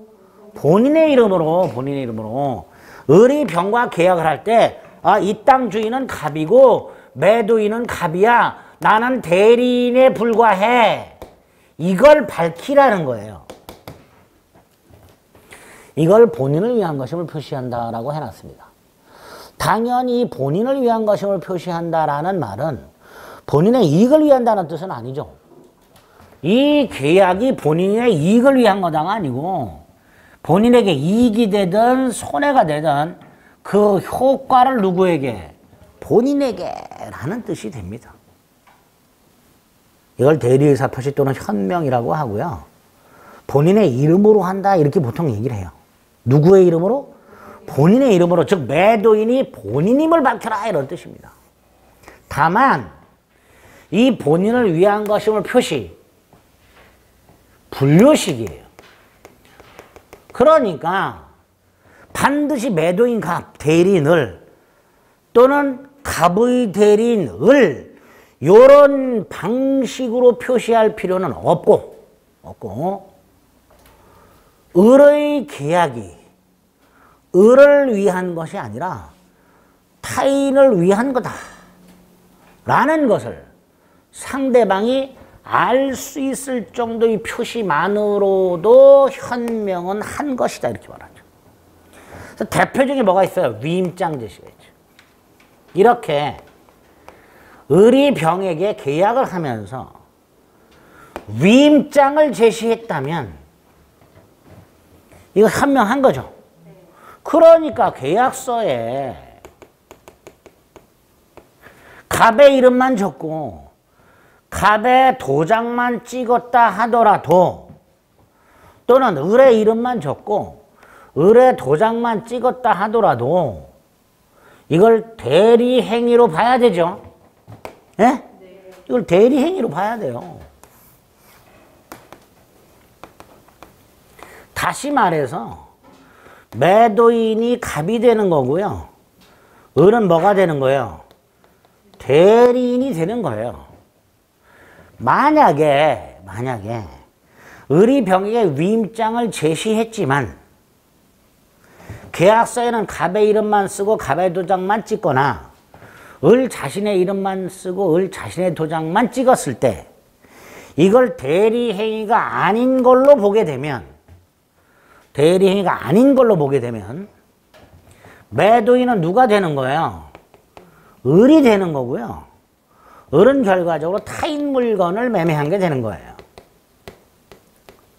본인의 이름으로. 본인의 이름으로. 을이병과 계약을 할 때 이 땅 주인은 갑이고 매도인은 갑이야. 나는 대리인에 불과해. 이걸 밝히라는 거예요. 이걸 본인을 위한 것임을 표시한다라고 해놨습니다. 당연히 본인을 위한 것임을 표시한다라는 말은 본인의 이익을 위한다는 뜻은 아니죠. 이 계약이 본인의 이익을 위한 거다가 아니고 본인에게 이익이 되든 손해가 되든 그 효과를 누구에게? 본인에게 라는 뜻이 됩니다. 이걸 대리의사 표시 또는 현명이라고 하고요. 본인의 이름으로 한다 이렇게 보통 얘기를 해요. 누구의 이름으로? 본인의 이름으로. 즉 매도인이 본인임을 밝혀라 이런 뜻입니다. 다만 이 본인을 위한 것임을 표시 분류식이에요. 그러니까 반드시 매도인 갑, 대리인을 또는 갑의 대리인을 이런 방식으로 표시할 필요는 없고 을의 계약이 을을 위한 것이 아니라 타인을 위한 거다 라는 것을 상대방이 알 수 있을 정도의 표시만으로도 현명은 한 것이다 이렇게 말하죠. 그래서 대표적인 뭐가 있어요? 위임장 제시가 있죠. 이렇게 을이 병에게 계약을 하면서 위임장을 제시했다면 이거 현명한 거죠. 그러니까 계약서에 갑의 이름만 적고 갑의 도장만 찍었다 하더라도 또는 을의 이름만 적고 을의 도장만 찍었다 하더라도 이걸 대리행위로 봐야 되죠. 예? 네. 이걸 대리행위로 봐야 돼요. 다시 말해서 매도인이 갑이 되는 거고요. 을은 뭐가 되는 거예요? 대리인이 되는 거예요. 만약에 을이 병에게 위임장을 제시했지만 계약서에는 갑의 이름만 쓰고 갑의 도장만 찍거나 을 자신의 이름만 쓰고 을 자신의 도장만 찍었을 때 이걸 대리행위가 아닌 걸로 보게 되면 매도인은 누가 되는 거예요? 을이 되는 거고요. 을은 결과적으로 타인 물건을 매매한 게 되는 거예요.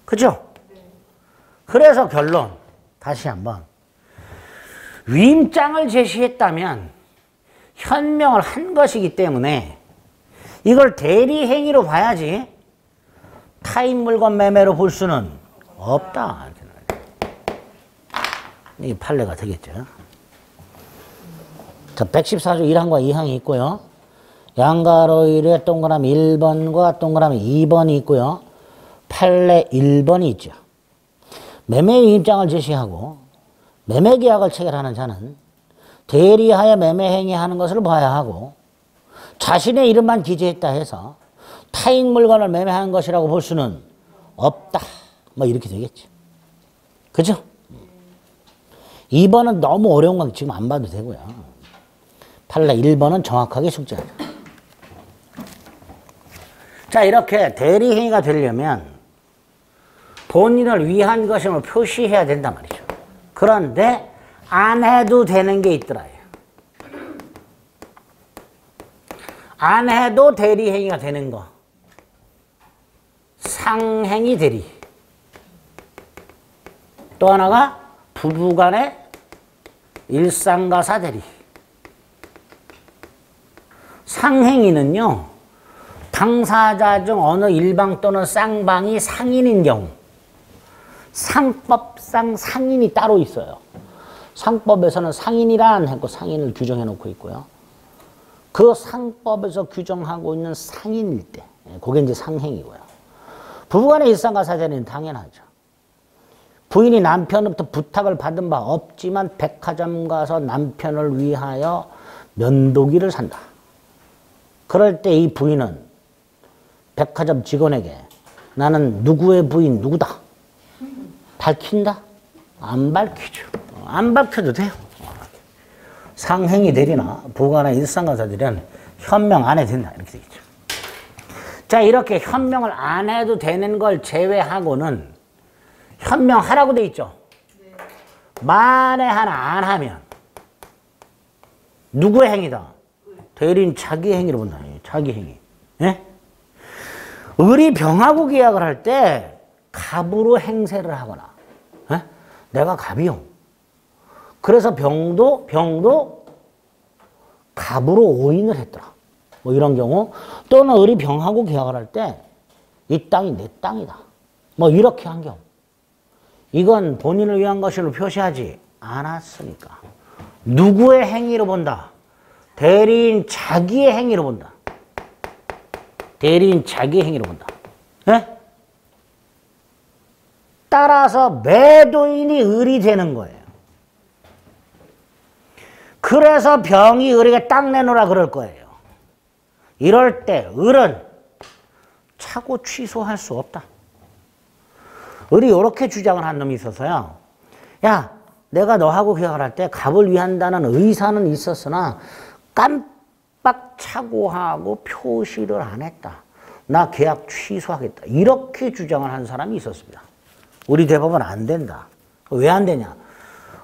그죠? 그래서 결론 다시 한번 위임장을 제시했다면 현명을 한 것이기 때문에 이걸 대리행위로 봐야지 타인 물건 매매로 볼 수는 없다. 이게 판례가 되겠죠. 자, 114조 1항과 2항이 있고요. 양가로일에 동그라미 1번과 동그라미 2번이 있고요. 판례 1번이 있죠. 매매 위임장을 제시하고 매매계약을 체결하는 자는 대리하여 매매행위하는 것을 봐야 하고 자신의 이름만 기재했다 해서 타인 물건을 매매하는 것이라고 볼 수는 없다. 뭐 이렇게 되겠죠. 그죠? 2번은 너무 어려운 건 지금 안 봐도 되고요. 판례 1번은 정확하게 숙지하죠. 자, 이렇게 대리행위가 되려면 본인을 위한 것임을 표시해야 된단 말이죠. 그런데 안 해도 되는 게 있더라요. 안 해도 대리행위가 되는 거. 상행위 대리. 또 하나가 부부간의 일상가사 대리. 상행위는요. 당사자 중 어느 일방 또는 쌍방이 상인인 경우 상법상 상인이 따로 있어요. 상법에서는 상인이란 했고 상인을 규정해 놓고 있고요. 그 상법에서 규정하고 있는 상인일 때, 그게 이제 상행이고요. 부부간의 일상과 사전은 당연하죠. 부인이 남편으로부터 부탁을 받은 바 없지만 백화점 가서 남편을 위하여 면도기를 산다. 그럴 때 이 부인은 백화점 직원에게 나는 누구의 부인 누구다. 밝힌다? 안 밝히죠. 안 밝혀도 돼요. 상행이 되리나 부부간의 일상과사들은 현명 안 해도 된다. 이렇게 되겠죠. 자, 이렇게 현명을 안 해도 되는 걸 제외하고는 현명하라고 돼 있죠. 네. 만에 하나 안 하면 누구의 행위다? 대리인 자기 행위로 본다. 자기 행위. 예? 을이 병하고 계약을 할 때 갑으로 행세를 하거나, 예? 내가 갑이요. 그래서 병도 갑으로 오인을 했더라. 뭐 이런 경우. 또는 을이 병하고 계약을 할 때 이 땅이 내 땅이다. 뭐 이렇게 한 경우. 이건 본인을 위한 것으로 표시하지 않았으니까. 누구의 행위로 본다? 대리인 자기의 행위로 본다. 대리인 자기의 행위로 본다. 예? 따라서 매도인이 을이 되는 거예요. 그래서 병이 을에게 땅 내놓으라 그럴 거예요. 이럴 때 을은 차고 취소할 수 없다. 을이 이렇게 주장을 한 놈이 있어서요. 야, 내가 너하고 계약을 할 때 갑을 위한다는 의사는 있었으나 깜빡 착오하고 표시를 안 했다. 나 계약 취소하겠다. 이렇게 주장을 한 사람이 있었습니다. 우리 대법은 안 된다. 왜 안 되냐?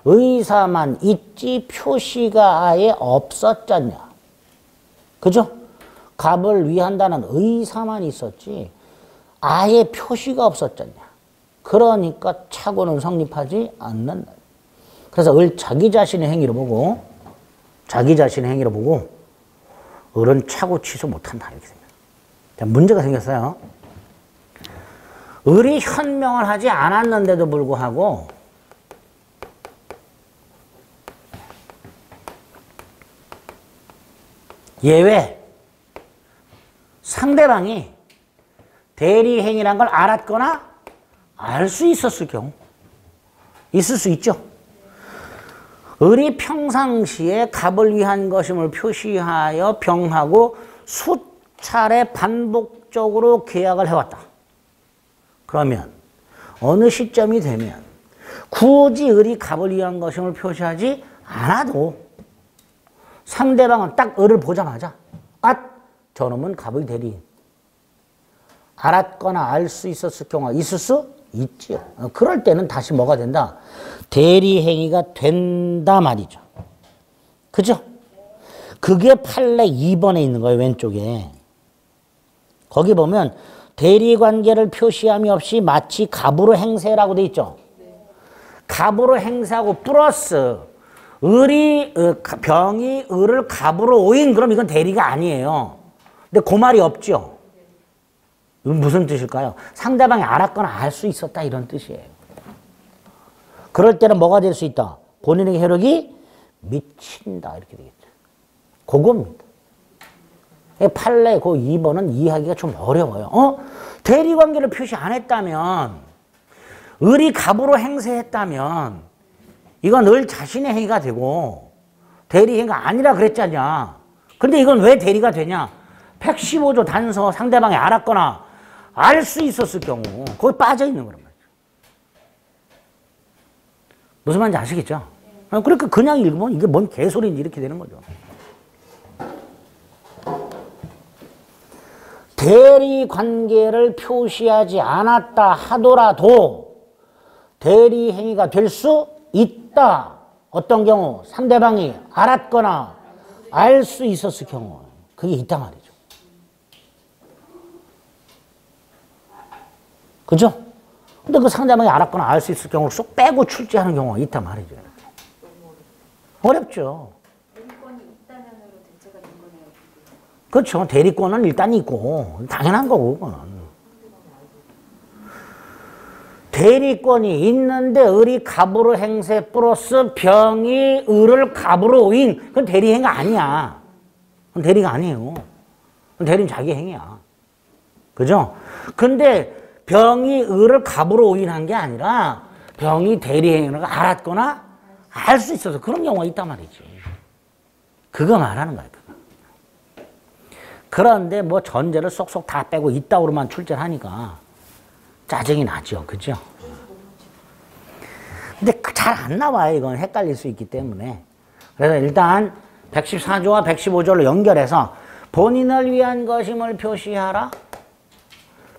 의사만 있지 표시가 아예 없었잖냐. 그죠? 갑을 위한다는 의사만 있었지 아예 표시가 없었잖냐. 그러니까 착오는 성립하지 않는다. 그래서 을 자기 자신의 행위로 보고 을은 착오 취소 못한다. 이렇게 생각합니다. 자, 문제가 생겼어요. 을이 현명을 하지 않았는데도 불구하고 예외 상대방이 대리행위란 걸 알았거나 알 수 있었을 경우 있을 수 있죠. 을이 평상시에 갑을 위한 것임을 표시하여 병하고 수차례 반복적으로 계약을 해왔다. 그러면 어느 시점이 되면 굳이 을이 갑을 위한 것임을 표시하지 않아도 상대방은 딱 을을 보자마자 저놈은 갑의 대리인. 알았거나 알 수 있었을 경우가 있을 수 있지요. 그럴 때는 다시 뭐가 된다? 대리행위가 된다 말이죠. 그죠? 그게 판례 2번에 있는 거예요. 왼쪽에. 거기 보면 대리관계를 표시함이 없이 마치 갑으로 행세라고 돼 있죠. 갑으로 행세하고 플러스 병이 을을 갑으로 오인. 그럼 이건 대리가 아니에요. 근데 그 말이 없죠. 이건 무슨 뜻일까요? 상대방이 알았거나 알 수 있었다 이런 뜻이에요. 그럴 때는 뭐가 될 수 있다? 본인에게 효력이 미친다 이렇게 되겠죠. 그겁니다. 판례 그 2번은 이해하기가 좀 어려워요. 대리관계를 표시 안 했다면 을이 갑으로 행세했다면 이건 을 자신의 행위가 되고 대리행위가 아니라 그랬잖냐. 근데 이건 왜 대리가 되냐? 115조 단서 상대방이 알았거나 알 수 있었을 경우 거기 빠져 있는 거란 말이죠. 무슨 말인지 아시겠죠? 그러니까 그냥 읽으면 이게 뭔 개소리인지 이렇게 되는 거죠. 대리 관계를 표시하지 않았다 하더라도 대리 행위가 될 수 있다. 어떤 경우? 상대방이 알았거나 알 수 있었을 경우. 그게 있단 말이죠. 그죠? 근데 그 상대방이 알았거나 알 수 있을 경우를 쏙 빼고 출제하는 경우가 있단 말이죠. 어렵죠. 대리권이 있다면으로 대체가 된 거네요. 그렇죠. 대리권은 일단 있고 당연한 거고 그거는. 대리권이 있는데 을이 갑으로 행세 플러스 병이 을을 갑으로 오인. 그건 대리행위가 아니야. 그건 대리가 아니에요. 그건 대리는 자기 행위야. 그죠? 근데 병이 을을 갑으로 오인한 게 아니라 병이 대리행위를 알았거나 알 수 있어서 그런 경우가 있단 말이지. 그거 말하는 거야. 그거. 그런데 뭐 전제를 쏙쏙 다 빼고 있다고만 출제를 하니까 짜증이 나죠. 그죠? 근데 잘 안 나와요. 이건 헷갈릴 수 있기 때문에. 그래서 일단 114조와 115조를 연결해서 본인을 위한 것임을 표시하라.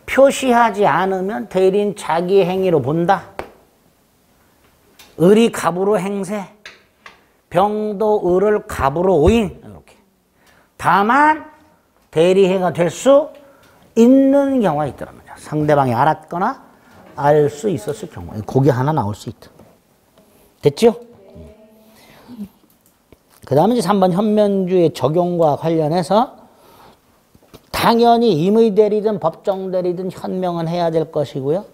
표시하지 않으면 대리인 자기 행위로 본다. 을이 갑으로 행세. 병도 을을 갑으로 오인. 이렇게. 다만 대리행위가 될 수 있는 경우가 있더라고요. 상대방이 알았거나 알 수 있었을 경우. 그게 하나 나올 수 있다. 됐죠? 그 다음에 이제 3번 현명주의 적용과 관련해서 당연히 임의대리든 법정대리든 현명은 해야 될 것이고요.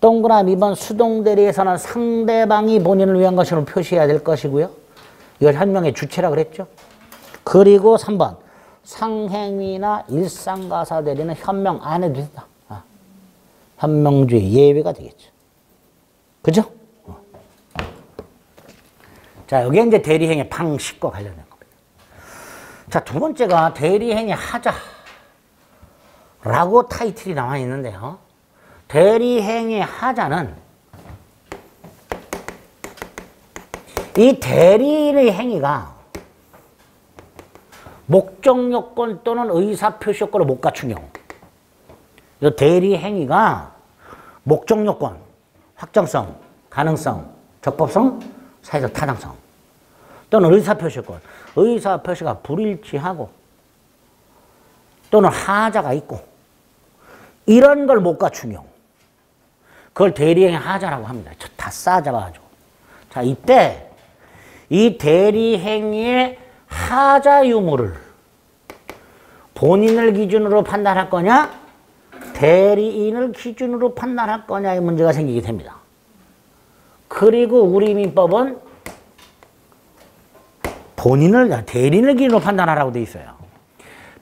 동그라미 2번 수동대리에서는 상대방이 본인을 위한 것으로 표시해야 될 것이고요. 이걸 현명의 주체라 그랬죠. 그리고 3번 상행위나 일상가사대리는 현명 안 해도 된다. 현명주의 예외가 되겠죠. 그죠? 자, 여기 이제 대리행위 방식과 관련된 겁니다. 자, 두 번째가 대리행위 하자라고 타이틀이 나와 있는데요. 대리행위 하자는 이 대리의 행위가 목적 요건 또는 의사 표시 요건을 못 갖춘 경우. 이 대리 행위가 목적 요건, 확정성, 가능성, 적법성, 사회적 타당성 또는 의사 표시 요건, 의사 표시가 불일치하고 또는 하자가 있고 이런 걸 못 갖춘 경우. 그걸 대리행위 하자라고 합니다. 다 싸잡아가지고. 자, 이때 이 대리행위의 하자 유무를 본인을 기준으로 판단할 거냐, 대리인을 기준으로 판단할 거냐의 문제가 생기게 됩니다. 그리고 우리 민법은 대리인을 기준으로 판단하라고 돼 있어요.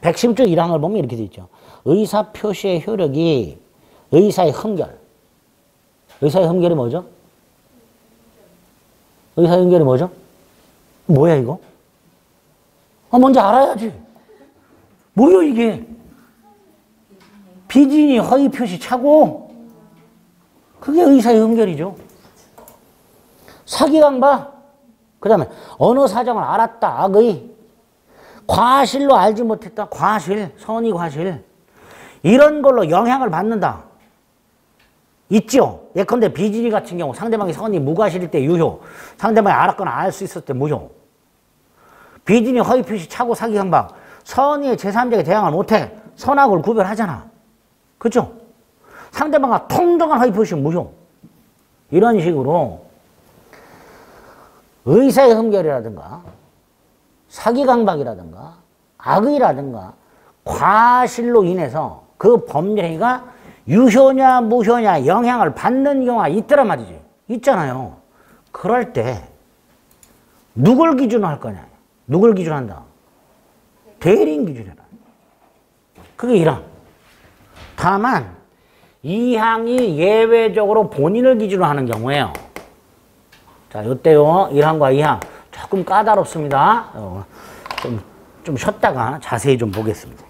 110조 1항을 보면 이렇게 돼 있죠. 의사 표시의 효력이 의사의 흠결. 의사의 흠결이 뭐죠? 의사의 흠결이 뭐죠? 뭐야 이거? 먼저 알아야지. 뭐요 이게? 비진이 허위 표시 차고 그게 의사의 흠결이죠. 사기강박. 그 다음에 어느 사정을 알았다. 악의. 과실로 알지 못했다. 과실. 선의 과실. 이런 걸로 영향을 받는다. 있죠. 예컨대 비진이 같은 경우 상대방이 선의 무과실일 때 유효. 상대방이 알았거나 알 수 있을 때 무효. 비진이 허위 표시 차고 사기강박. 선의의 제3자에게 대항을 못해. 선악을 구별하잖아. 그죠? 상대방과 통정한 허위 표시 무효. 이런 식으로 의사의 흠결이라든가 사기강박이라든가 악의라든가 과실로 인해서 그 법률행위가 유효냐 무효냐 영향을 받는 경우가 있더란 말이지. 있잖아요. 그럴 때 누굴 기준으로 할 거냐. 누굴 기준으로 한다. 대리인 기준으로. 그게 1항. 다만 2항이 예외적으로 본인을 기준으로 하는 경우에요. 자, 이때요. 1항과 2항 조금 까다롭습니다. 좀 쉬었다가 자세히 좀 보겠습니다.